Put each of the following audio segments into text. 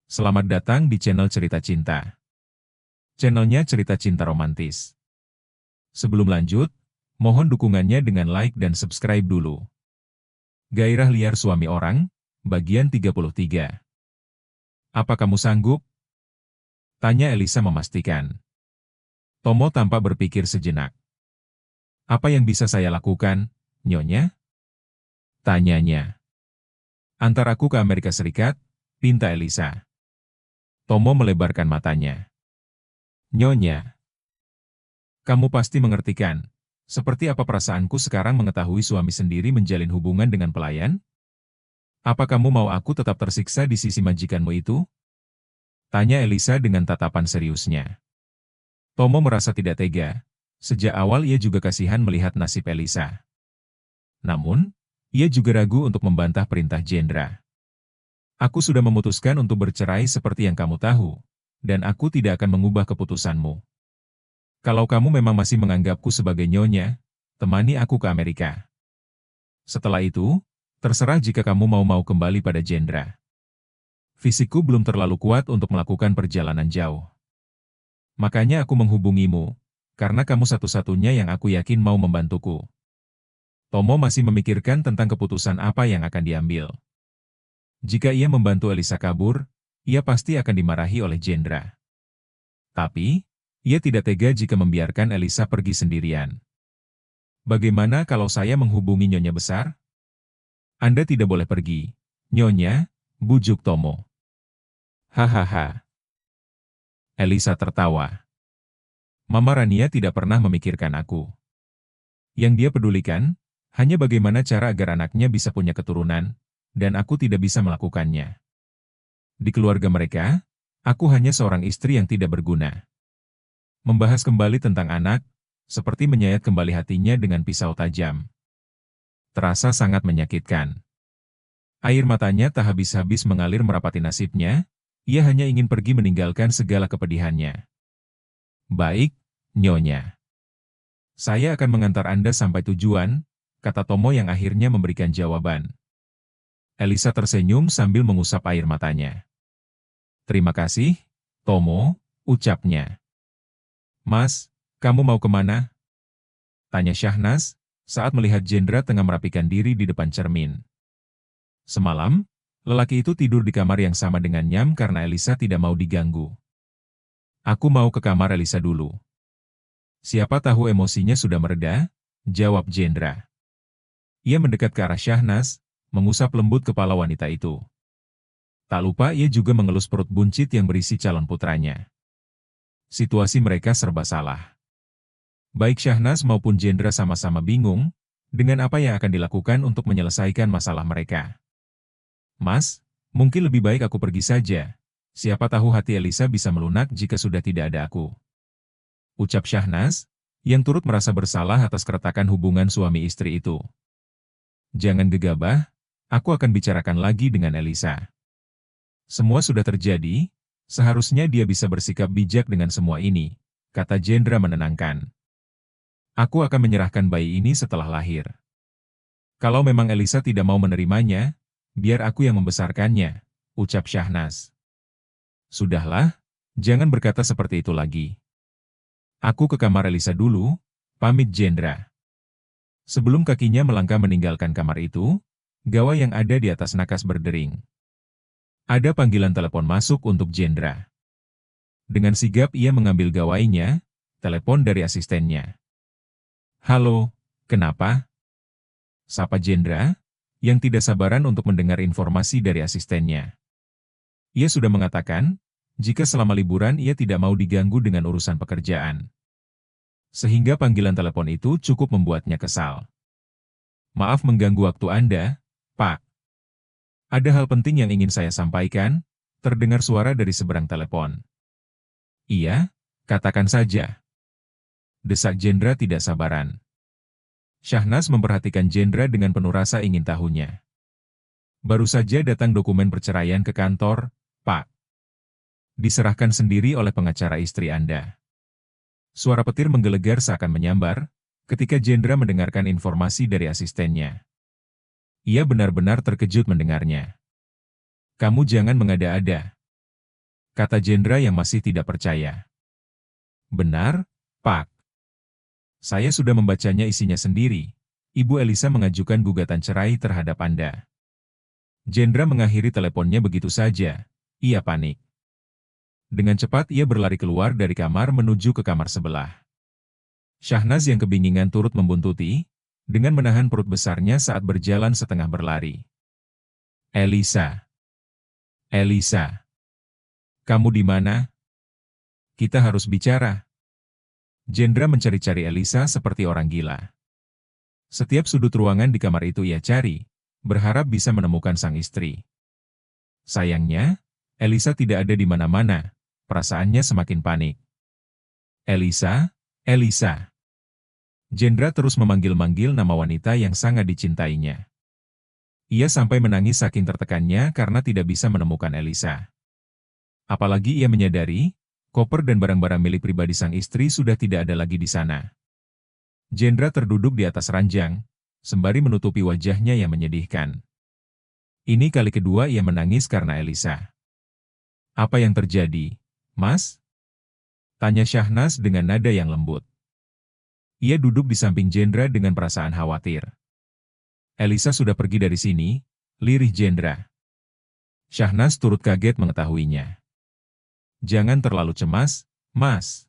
Selamat datang di channel Cerita Cinta. Channelnya cerita cinta romantis. Sebelum lanjut, mohon dukungannya dengan like dan subscribe dulu. Gairah liar suami orang, bagian 33. Apa kamu sanggup? Tanya Elisa memastikan. Tomo tampak berpikir sejenak. Apa yang bisa saya lakukan, Nyonya? Tanyanya. Antar aku ke Amerika Serikat, pinta Elisa. Tomo melebarkan matanya. Nyonya, kamu pasti mengertikan, seperti apa perasaanku sekarang mengetahui suami sendiri menjalin hubungan dengan pelayan? Apa kamu mau aku tetap tersiksa di sisi majikanmu itu? Tanya Elisa dengan tatapan seriusnya. Tomo merasa tidak tega. Sejak awal ia juga kasihan melihat nasib Elisa. Namun, ia juga ragu untuk membantah perintah Jendra. Aku sudah memutuskan untuk bercerai seperti yang kamu tahu, dan aku tidak akan mengubah keputusanmu. Kalau kamu memang masih menganggapku sebagai nyonya, temani aku ke Amerika. Setelah itu, terserah jika kamu mau kembali pada Jendra. Fisikku belum terlalu kuat untuk melakukan perjalanan jauh. Makanya aku menghubungimu, karena kamu satu-satunya yang aku yakin mau membantuku. Tomo masih memikirkan tentang keputusan apa yang akan diambil. Jika ia membantu Elisa kabur, ia pasti akan dimarahi oleh Jendra. Tapi, ia tidak tega jika membiarkan Elisa pergi sendirian. Bagaimana kalau saya menghubungi Nyonya Besar? Anda tidak boleh pergi, Nyonya, bujuk Tomo. Hahaha. Elisa tertawa. Mama Rania tidak pernah memikirkan aku. Yang dia pedulikan, hanya bagaimana cara agar anaknya bisa punya keturunan, dan aku tidak bisa melakukannya. Di keluarga mereka, aku hanya seorang istri yang tidak berguna. Membahas kembali tentang anak, seperti menyayat kembali hatinya dengan pisau tajam. Terasa sangat menyakitkan. Air matanya tak habis-habis mengalir merapati nasibnya, ia hanya ingin pergi meninggalkan segala kepedihannya. Baik, Nyonya. Saya akan mengantar Anda sampai tujuan, kata Tomo yang akhirnya memberikan jawaban. Elisa tersenyum sambil mengusap air matanya. Terima kasih, Tomo, ucapnya. Mas, kamu mau kemana? Tanya Syahnas, saat melihat Jendra tengah merapikan diri di depan cermin. Semalam, lelaki itu tidur di kamar yang sama dengan Nyam karena Elisa tidak mau diganggu. Aku mau ke kamar Elisa dulu. Siapa tahu emosinya sudah mereda, jawab Jendra. Ia mendekat ke arah Syahnas, mengusap lembut kepala wanita itu. Tak lupa ia juga mengelus perut buncit yang berisi calon putranya. Situasi mereka serba salah. Baik Syahnas maupun Jendra sama-sama bingung, dengan apa yang akan dilakukan untuk menyelesaikan masalah mereka. Mas, mungkin lebih baik aku pergi saja. Siapa tahu hati Elisa bisa melunak jika sudah tidak ada aku. Ucap Syahnas, yang turut merasa bersalah atas keretakan hubungan suami istri itu. Jangan gegabah, aku akan bicarakan lagi dengan Elisa. Semua sudah terjadi, seharusnya dia bisa bersikap bijak dengan semua ini, kata Jendra menenangkan. Aku akan menyerahkan bayi ini setelah lahir. Kalau memang Elisa tidak mau menerimanya, biar aku yang membesarkannya, ucap Syahnas. Sudahlah, jangan berkata seperti itu lagi. Aku ke kamar Elisa dulu, pamit Jendra. Sebelum kakinya melangkah meninggalkan kamar itu, gawai yang ada di atas nakas berdering. Ada panggilan telepon masuk untuk Jendra. Dengan sigap ia mengambil gawainya, telepon dari asistennya. Halo, kenapa? Sapa Jendra, yang tidak sabaran untuk mendengar informasi dari asistennya. Ia sudah mengatakan, jika selama liburan ia tidak mau diganggu dengan urusan pekerjaan. Sehingga panggilan telepon itu cukup membuatnya kesal. Maaf mengganggu waktu Anda, Pak. Ada hal penting yang ingin saya sampaikan, terdengar suara dari seberang telepon. Iya, katakan saja. Desak Jendra tidak sabaran. Syahnas memperhatikan Jendra dengan penuh rasa ingin tahunya. Baru saja datang dokumen perceraian ke kantor, Pak. Diserahkan sendiri oleh pengacara istri Anda. Suara petir menggelegar seakan menyambar, ketika Jendra mendengarkan informasi dari asistennya. Ia benar-benar terkejut mendengarnya. Kamu jangan mengada-ada. kata Jendra yang masih tidak percaya. Benar, Pak. Saya sudah membacanya isinya sendiri. Ibu Elisa mengajukan gugatan cerai terhadap Anda. Jendra mengakhiri teleponnya begitu saja. Ia panik. Dengan cepat ia berlari keluar dari kamar menuju ke kamar sebelah. Shahnaz yang kebingungan turut membuntuti, dengan menahan perut besarnya saat berjalan setengah berlari. Elisa. Elisa. Kamu di mana? Kita harus bicara. Jendra mencari-cari Elisa seperti orang gila. Setiap sudut ruangan di kamar itu ia cari, berharap bisa menemukan sang istri. Sayangnya, Elisa tidak ada di mana-mana, perasaannya semakin panik. Elisa, Elisa. Jendra terus memanggil-manggil nama wanita yang sangat dicintainya. Ia sampai menangis saking tertekannya karena tidak bisa menemukan Elisa. Apalagi ia menyadari, koper dan barang-barang milik pribadi sang istri sudah tidak ada lagi di sana. Jendra terduduk di atas ranjang, sembari menutupi wajahnya yang menyedihkan. Ini kali kedua ia menangis karena Elisa. Apa yang terjadi, Mas? Tanya Shahnaz dengan nada yang lembut. Ia duduk di samping Jendra dengan perasaan khawatir. Elisa sudah pergi dari sini, lirih Jendra. Shahnaz turut kaget mengetahuinya. Jangan terlalu cemas, Mas.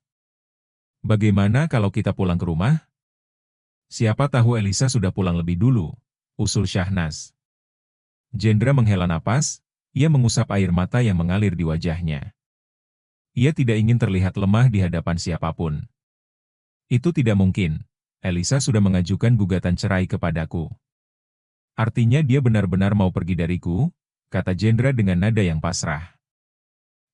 Bagaimana kalau kita pulang ke rumah? Siapa tahu Elisa sudah pulang lebih dulu, usul Shahnaz. Jendra menghela napas, ia mengusap air mata yang mengalir di wajahnya. Ia tidak ingin terlihat lemah di hadapan siapapun. Itu tidak mungkin, Elisa sudah mengajukan gugatan cerai kepadaku. Artinya dia benar-benar mau pergi dariku, kata Jendra dengan nada yang pasrah.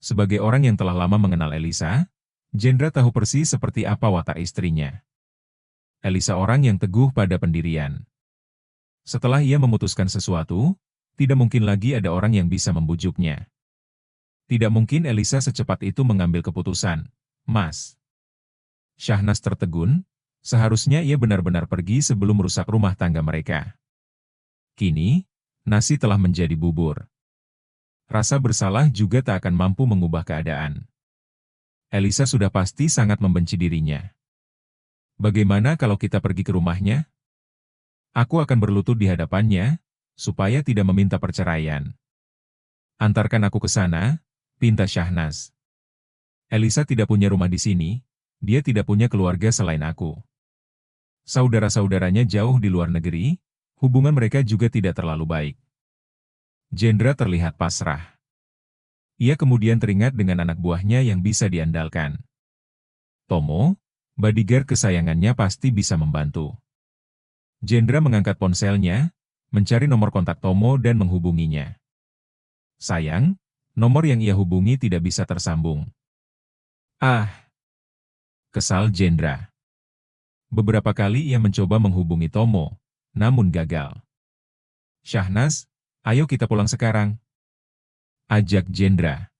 Sebagai orang yang telah lama mengenal Elisa, Jendra tahu persis seperti apa watak istrinya. Elisa orang yang teguh pada pendirian. Setelah ia memutuskan sesuatu, tidak mungkin lagi ada orang yang bisa membujuknya. Tidak mungkin Elisa secepat itu mengambil keputusan, Mas. Shahnaz tertegun, seharusnya ia benar-benar pergi sebelum merusak rumah tangga mereka. Kini, nasi telah menjadi bubur. Rasa bersalah juga tak akan mampu mengubah keadaan. Elisa sudah pasti sangat membenci dirinya. Bagaimana kalau kita pergi ke rumahnya? Aku akan berlutut di hadapannya, supaya tidak meminta perceraian. Antarkan aku ke sana, pinta Shahnaz. Elisa tidak punya rumah di sini, dia tidak punya keluarga selain aku. Saudara-saudaranya jauh di luar negeri, hubungan mereka juga tidak terlalu baik. Jendra terlihat pasrah. Ia kemudian teringat dengan anak buahnya yang bisa diandalkan. Tomo, bodyguard kesayangannya pasti bisa membantu. Jendra mengangkat ponselnya, mencari nomor kontak Tomo dan menghubunginya. Sayang, nomor yang ia hubungi tidak bisa tersambung. Ah! Kesal Jendra. Beberapa kali ia mencoba menghubungi Tomo, namun gagal. Shahnaz, ayo kita pulang sekarang, ajak Jendra.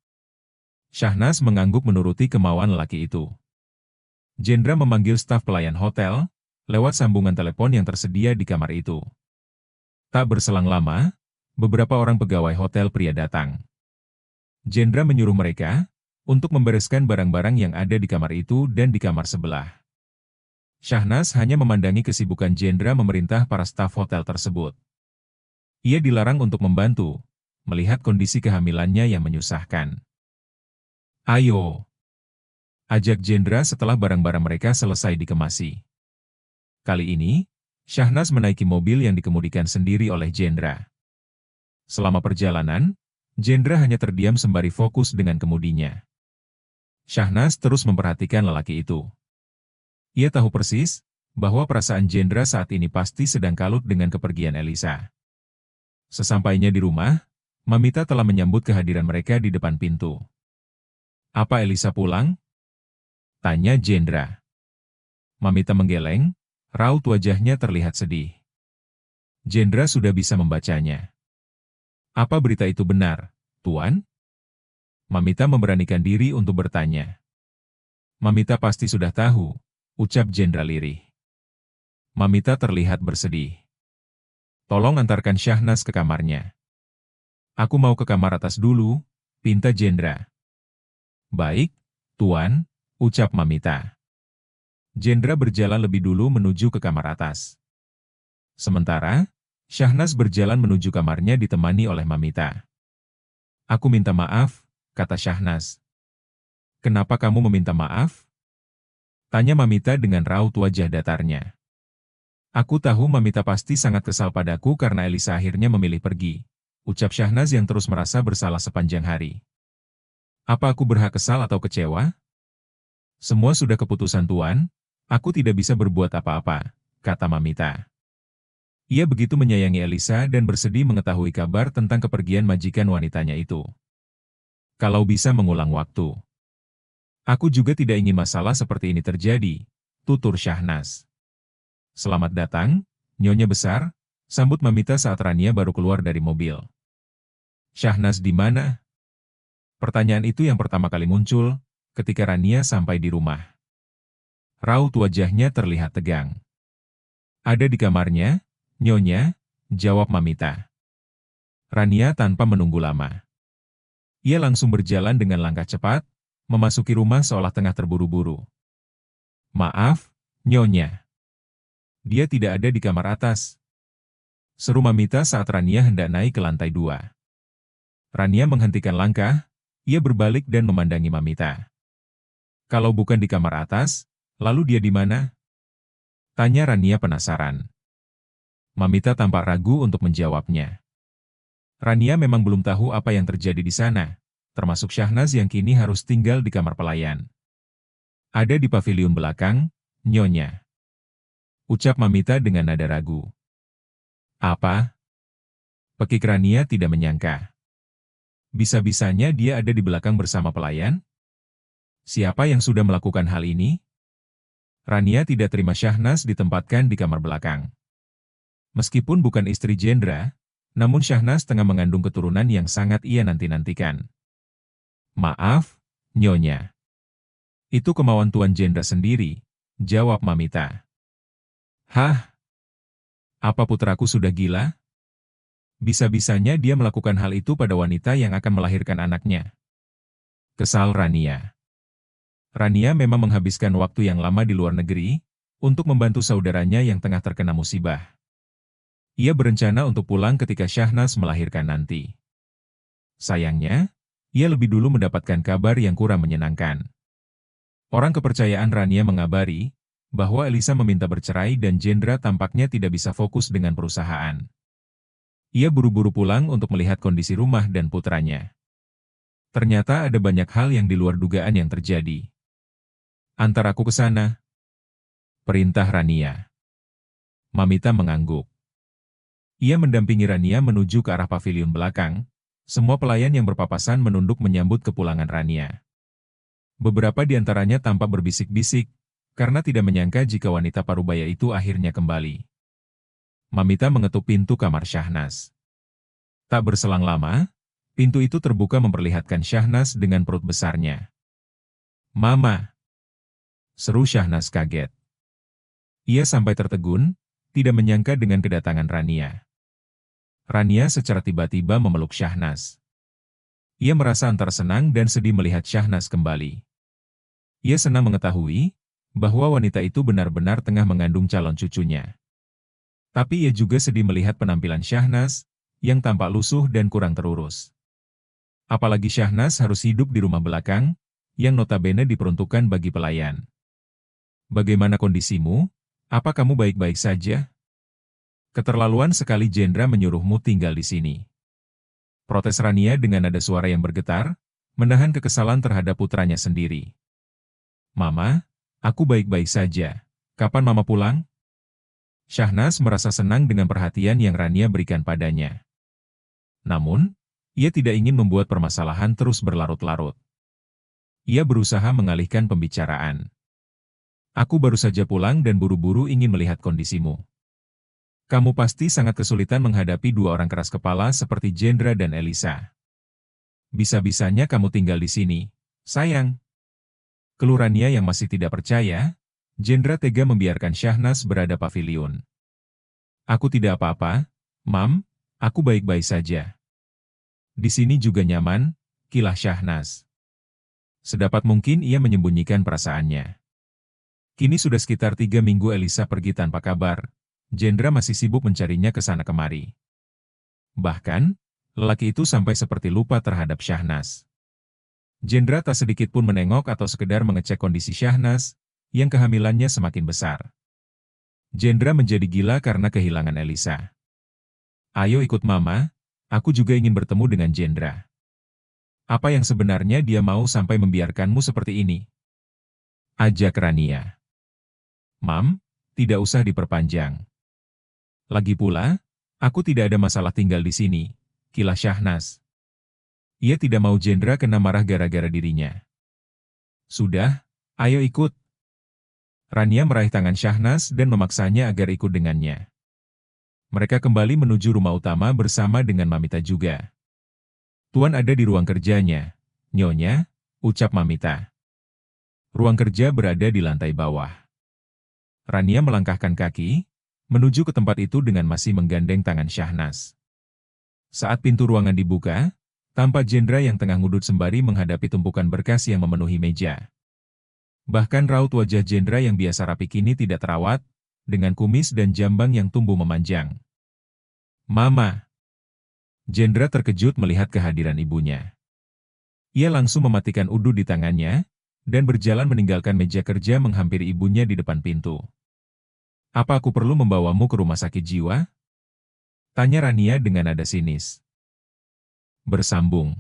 Shahnaz mengangguk menuruti kemauan lelaki itu. Jendra memanggil staf pelayan hotel, lewat sambungan telepon yang tersedia di kamar itu. Tak berselang lama, beberapa orang pegawai hotel pria datang. Jendra menyuruh mereka untuk membereskan barang-barang yang ada di kamar itu dan di kamar sebelah. Shahnaz hanya memandangi kesibukan Jendra memerintah para staf hotel tersebut. Ia dilarang untuk membantu, melihat kondisi kehamilannya yang menyusahkan. Ayo! Ajak Jendra setelah barang-barang mereka selesai dikemasi. Kali ini, Shahnaz menaiki mobil yang dikemudikan sendiri oleh Jendra. Selama perjalanan, Jendra hanya terdiam sembari fokus dengan kemudinya. Shahnaz terus memperhatikan lelaki itu. Ia tahu persis bahwa perasaan Jendra saat ini pasti sedang kalut dengan kepergian Elisa. Sesampainya di rumah, Mamita telah menyambut kehadiran mereka di depan pintu. Apa Elisa pulang? Tanya Jendra. Mamita menggeleng, raut wajahnya terlihat sedih. Jendra sudah bisa membacanya. Apa berita itu benar, Tuan? Mamita memberanikan diri untuk bertanya. Mamita pasti sudah tahu, ucap Jendra lirih. Mamita terlihat bersedih. Tolong antarkan Shahnaz ke kamarnya. Aku mau ke kamar atas dulu, pinta Jendra. Baik, Tuan, ucap Mamita. Jendra berjalan lebih dulu menuju ke kamar atas. Sementara, Syahnas berjalan menuju kamarnya ditemani oleh Mamita. Aku minta maaf, kata Syahnas. Kenapa kamu meminta maaf? Tanya Mamita dengan raut wajah datarnya. Aku tahu Mamita pasti sangat kesal padaku karena Elisa akhirnya memilih pergi, ucap Syahnas yang terus merasa bersalah sepanjang hari. Apa aku berhak kesal atau kecewa? Semua sudah keputusan Tuan, aku tidak bisa berbuat apa-apa, kata Mamita. Ia begitu menyayangi Elisa dan bersedih mengetahui kabar tentang kepergian majikan wanitanya itu. Kalau bisa mengulang waktu. Aku juga tidak ingin masalah seperti ini terjadi, tutur Syahnas. Selamat datang, Nyonya Besar, sambut Mamita saat Rania baru keluar dari mobil. Syahnas di mana? Pertanyaan itu yang pertama kali muncul ketika Rania sampai di rumah. Raut wajahnya terlihat tegang. Ada di kamarnya, Nyonya, jawab Mamita. Rania tanpa menunggu lama. Ia langsung berjalan dengan langkah cepat, memasuki rumah seolah tengah terburu-buru. Maaf, Nyonya. Dia tidak ada di kamar atas. Seru Mamita saat Rania hendak naik ke lantai 2. Rania menghentikan langkah, ia berbalik dan memandangi Mamita. Kalau bukan di kamar atas, lalu dia di mana? Tanya Rania penasaran. Mamita tampak ragu untuk menjawabnya. Rania memang belum tahu apa yang terjadi di sana, termasuk Syahnas yang kini harus tinggal di kamar pelayan. Ada di paviliun belakang, Nyonya. Ucap Mamita dengan nada ragu. Apa? Pekik Rania tidak menyangka. Bisa-bisanya dia ada di belakang bersama pelayan? Siapa yang sudah melakukan hal ini? Rania tidak terima Syahnas ditempatkan di kamar belakang. Meskipun bukan istri Jendra, namun Syahnas tengah mengandung keturunan yang sangat ia nanti-nantikan. Maaf, Nyonya. Itu kemauan Tuan Jendra sendiri, jawab Mamita. Hah? Apa putraku sudah gila? Bisa-bisanya dia melakukan hal itu pada wanita yang akan melahirkan anaknya. Kesal Rania. Rania memang menghabiskan waktu yang lama di luar negeri untuk membantu saudaranya yang tengah terkena musibah. Ia berencana untuk pulang ketika Syahnas melahirkan nanti. Sayangnya, ia lebih dulu mendapatkan kabar yang kurang menyenangkan. Orang kepercayaan Rania mengabari bahwa Elisa meminta bercerai dan Jendra tampaknya tidak bisa fokus dengan perusahaan. Ia buru-buru pulang untuk melihat kondisi rumah dan putranya. Ternyata ada banyak hal yang di luar dugaan yang terjadi. Antar aku ke sana. Perintah Rania. Mamita mengangguk. Ia mendampingi Rania menuju ke arah paviliun belakang. Semua pelayan yang berpapasan menunduk menyambut kepulangan Rania. Beberapa di antaranya tampak berbisik-bisik, karena tidak menyangka jika wanita parubaya itu akhirnya kembali. Mamita mengetuk pintu kamar Syahnas. Tak berselang lama, pintu itu terbuka memperlihatkan Syahnas dengan perut besarnya. Mama! Seru Syahnas kaget. Ia sampai tertegun, tidak menyangka dengan kedatangan Rania. Rania secara tiba-tiba memeluk Syahnas. Ia merasa antara senang dan sedih melihat Syahnas kembali. Ia senang mengetahui bahwa wanita itu benar-benar tengah mengandung calon cucunya. Tapi ia juga sedih melihat penampilan Syahnas yang tampak lusuh dan kurang terurus. Apalagi Syahnas harus hidup di rumah belakang yang notabene diperuntukkan bagi pelayan. Bagaimana kondisimu? Apa kamu baik-baik saja? Keterlaluan sekali Jendra menyuruhmu tinggal di sini. Protes Rania dengan nada suara yang bergetar, menahan kekesalan terhadap putranya sendiri. Mama, aku baik-baik saja. Kapan Mama pulang? Syahnas merasa senang dengan perhatian yang Rania berikan padanya. Namun, ia tidak ingin membuat permasalahan terus berlarut-larut. Ia berusaha mengalihkan pembicaraan. Aku baru saja pulang dan buru-buru ingin melihat kondisimu. Kamu pasti sangat kesulitan menghadapi dua orang keras kepala seperti Jendra dan Elisa. Bisa-bisanya kamu tinggal di sini, sayang. Keluh Rania yang masih tidak percaya, Jendra tega membiarkan Syahnas berada paviliun. Aku tidak apa-apa, Mam, aku baik-baik saja. Di sini juga nyaman, kilah Syahnas. Sedapat mungkin ia menyembunyikan perasaannya. Kini sudah sekitar 3 minggu Elisa pergi tanpa kabar. Jendra masih sibuk mencarinya ke sana kemari. Bahkan, lelaki itu sampai seperti lupa terhadap Syahnas. Jendra tak sedikit pun menengok atau sekedar mengecek kondisi Syahnas, yang kehamilannya semakin besar. Jendra menjadi gila karena kehilangan Elisa. Ayo ikut mama, aku juga ingin bertemu dengan Jendra. Apa yang sebenarnya dia mau sampai membiarkanmu seperti ini? Ajak Rania. Mam, tidak usah diperpanjang. Lagi pula, aku tidak ada masalah tinggal di sini, kilah Syahnas. Ia tidak mau Jendra kena marah gara-gara dirinya. Sudah, ayo ikut. Rania meraih tangan Syahnas dan memaksanya agar ikut dengannya. Mereka kembali menuju rumah utama bersama dengan Mamita juga. Tuan ada di ruang kerjanya, Nyonya, ucap Mamita. Ruang kerja berada di lantai bawah. Rania melangkahkan kaki, menuju ke tempat itu dengan masih menggandeng tangan Syahnas. Saat pintu ruangan dibuka, tampak Jendra yang tengah ngudut sembari menghadapi tumpukan berkas yang memenuhi meja. Bahkan raut wajah Jendra yang biasa rapi kini tidak terawat, dengan kumis dan jambang yang tumbuh memanjang. Mama! Jendra terkejut melihat kehadiran ibunya. Ia langsung mematikan udu di tangannya, dan berjalan meninggalkan meja kerja menghampiri ibunya di depan pintu. Apa aku perlu membawamu ke rumah sakit jiwa? Tanya Rania dengan nada sinis. Bersambung.